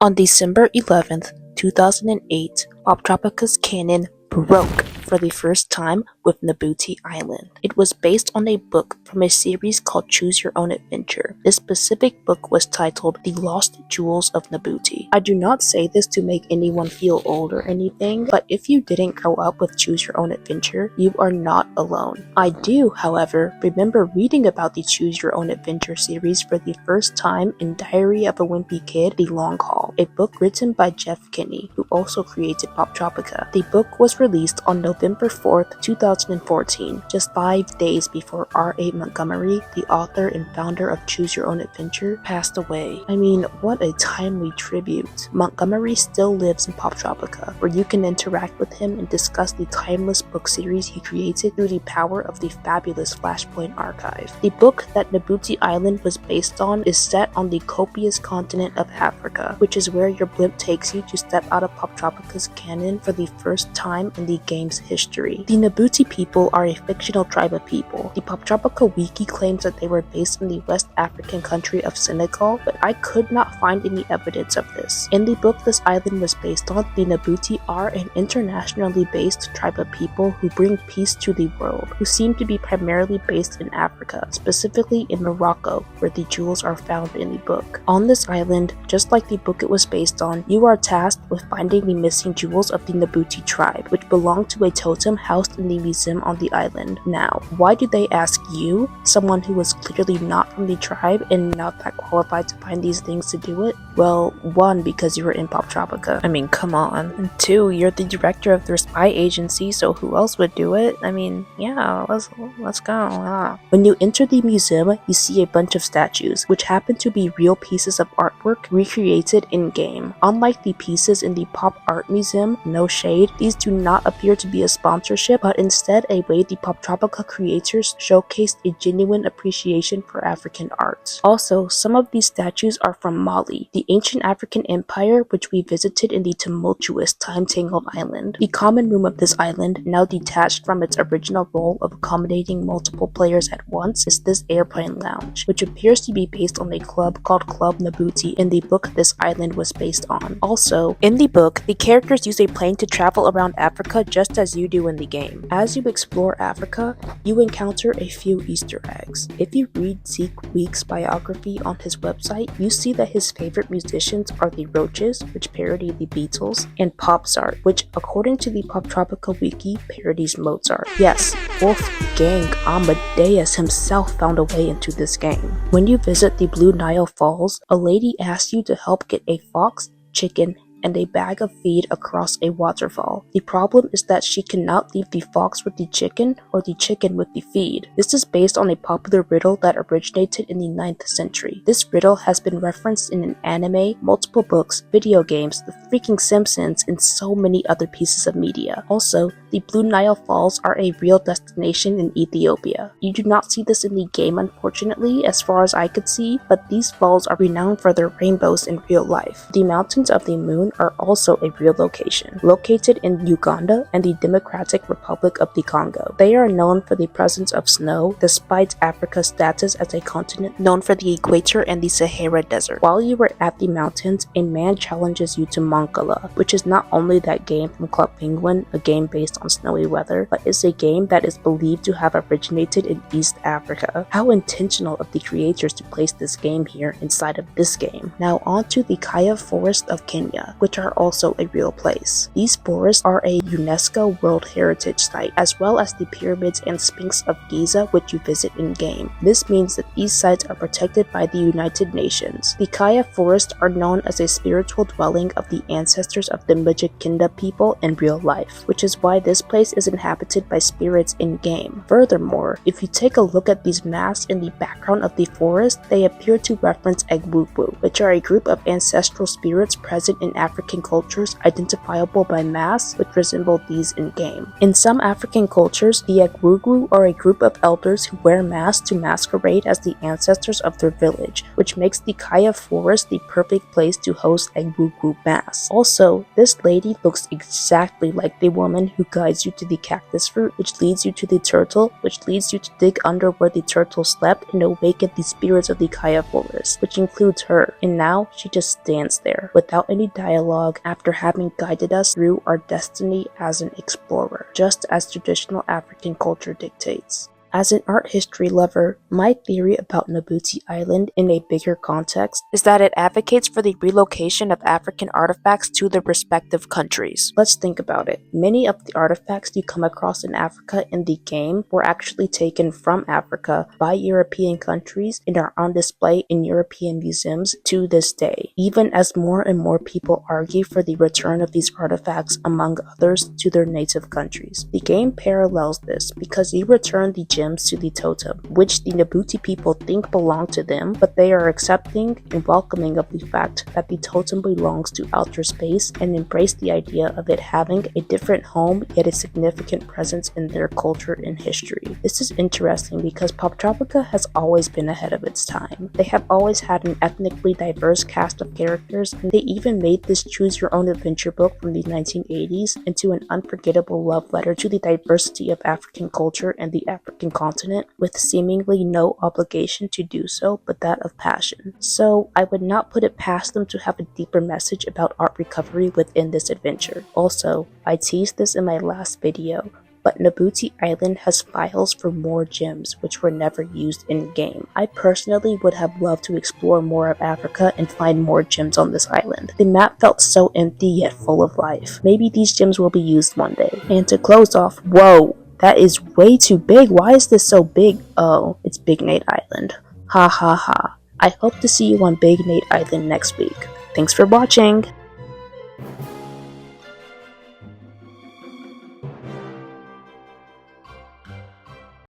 On December 11th, 2008, Poptropica's canon broke for the first time with Nabooti Island. It was based on a book from a series called Choose Your Own Adventure. This specific book was titled The Lost Jewels of Nabooti. I do not say this to make anyone feel old or anything, but if you didn't grow up with Choose Your Own Adventure, you are not alone. I do, however, remember reading about the Choose Your Own Adventure series for the first time in Diary of a Wimpy Kid, The Long Haul, a book written by Jeff Kinney, who also created Poptropica. The book was released on November 4th, 2014, just 5 days before R.A. Montgomery, the author and founder of Choose Your Own Adventure, passed away. I mean, what a timely tribute. Montgomery still lives in Poptropica, where you can interact with him and discuss the timeless book series he created through the power of the fabulous Flashpoint archive. The book that Nabooti Island was based on is set on the copious continent of Africa, which is where your blimp takes you to step out of Poptropica's canon for the first time in the game's history. The Nabooti people are a fictional tribe of people. The Poptropica wiki claims that they were based in the West African country of Senegal, but I could not find any evidence of this. In the book this island was based on, the Nabooti are an internationally based tribe of people who bring peace to the world, who seem to be primarily based in Africa, specifically in Morocco, where the jewels are found in the book. On this island, just like the book it was based on, you are tasked with finding the missing jewels of the Nabooti tribe, which belong to a totem housed in the museum on the island. Now, why do they ask you, someone who was clearly not from the tribe and not that qualified to find these things, to do it? Well, one, because you were in Poptropica. I mean, come on. And two, you're the director of their spy agency, so who else would do it? I mean, yeah, let's go. When you enter the museum, you see a bunch of statues, which happen to be real pieces of artwork recreated in-game. Unlike the pieces in the Pop Art Museum, no shade, these do not appear to be a sponsorship, but instead a way the Poptropica creators showcased a genuine appreciation for African art. Also, some of these statues are from Mali, the ancient African empire which we visited in the tumultuous time-tangled island. The common room of this island, now detached from its original role of accommodating multiple players at once, is this airplane lounge, which appears to be based on a club called Club Nabooti in the book this island was based on. Also, in the book, the characters use a plane to travel around Africa just as you do in the game. As you explore Africa, you encounter a few Easter eggs. If you read Zeke Week's biography on his website, you see that his favorite musicians are the Roaches, which parody the Beatles, and Popzart, which, according to the Poptropica wiki, parodies Mozart. Yes, Wolfgang Amadeus himself found a way into this game. When you visit the Blue Nile Falls, a lady asks you to help get a fox, chicken, and a bag of feed across a waterfall. The problem is that she cannot leave the fox with the chicken or the chicken with the feed. This is based on a popular riddle that originated in the 9th century. This riddle has been referenced in an anime, multiple books, video games, The Freaking Simpsons, and so many other pieces of media. Also, the Blue Nile Falls are a real destination in Ethiopia. You do not see this in the game, unfortunately, as far as I could see, but these falls are renowned for their rainbows in real life. The Mountains of the Moon are also a real location, located in Uganda and the Democratic Republic of the Congo. They are known for the presence of snow, despite Africa's status as a continent known for the equator and the Sahara Desert. While you were at the mountains, a man challenges you to Mancala, which is not only that game from Club Penguin, a game based on snowy weather, but is a game that is believed to have originated in East Africa. How intentional of the creators to place this game here inside of this game. Now on to the Kaya Forest of Kenya, which are also a real place. These forests are a UNESCO World Heritage Site, as well as the pyramids and Sphinx of Giza, which you visit in-game. This means that these sites are protected by the United Nations. The Kaya Forests are known as a spiritual dwelling of the ancestors of the Mujikinda people in real life, which is why this place is inhabited by spirits in-game. Furthermore, if you take a look at these masks in the background of the forest, they appear to reference Egwugwu, which are a group of ancestral spirits present in African cultures identifiable by masks which resemble these in-game. In some African cultures, the Egwugwu are a group of elders who wear masks to masquerade as the ancestors of their village, which makes the Kaya Forest the perfect place to host Egwugwu masks. artifacts. Also, this lady looks exactly like the woman who guides you to the cactus fruit, which leads you to the turtle, which leads you to dig under where the turtle slept and awaken the spirits of the Kaya forest, which includes her. And now she just stands there without any dialogue after having guided us through our destiny as an explorer, just as traditional African culture dictates. As an art history lover, my theory about Nabooti Island in a bigger context is that it advocates for the relocation of African artifacts to their respective countries. Let's think about it. Many of the artifacts you come across in Africa in the game were actually taken from Africa by European countries and are on display in European museums to this day, even as more and more people argue for the return of these artifacts, among others, to their native countries. The game parallels this because you return the gems to the totem, which the Nabooti people think belong to them, but they are accepting and welcoming of the fact that the totem belongs to outer space and embrace the idea of it having a different home yet a significant presence in their culture and history. This is interesting because Poptropica has always been ahead of its time. They have always had an ethnically diverse cast of characters, and they even made this choose your own adventure book from the 1980s into an unforgettable love letter to the diversity of African culture and the African continent, with seemingly no obligation to do so but that of passion. So I would not put it past them to have a deeper message about art recovery within this adventure. Also, I teased this in my last video, but Nabooti Island has files for more gems which were never used in-game. I personally would have loved to explore more of Africa and find more gems on this island. The map felt so empty yet full of life. Maybe these gems will be used one day. And to close off, whoa! That is way too big. Why is this so big? Oh, it's Big Nate Island. Ha ha ha. I hope to see you on Big Nate Island next week. Thanks for watching!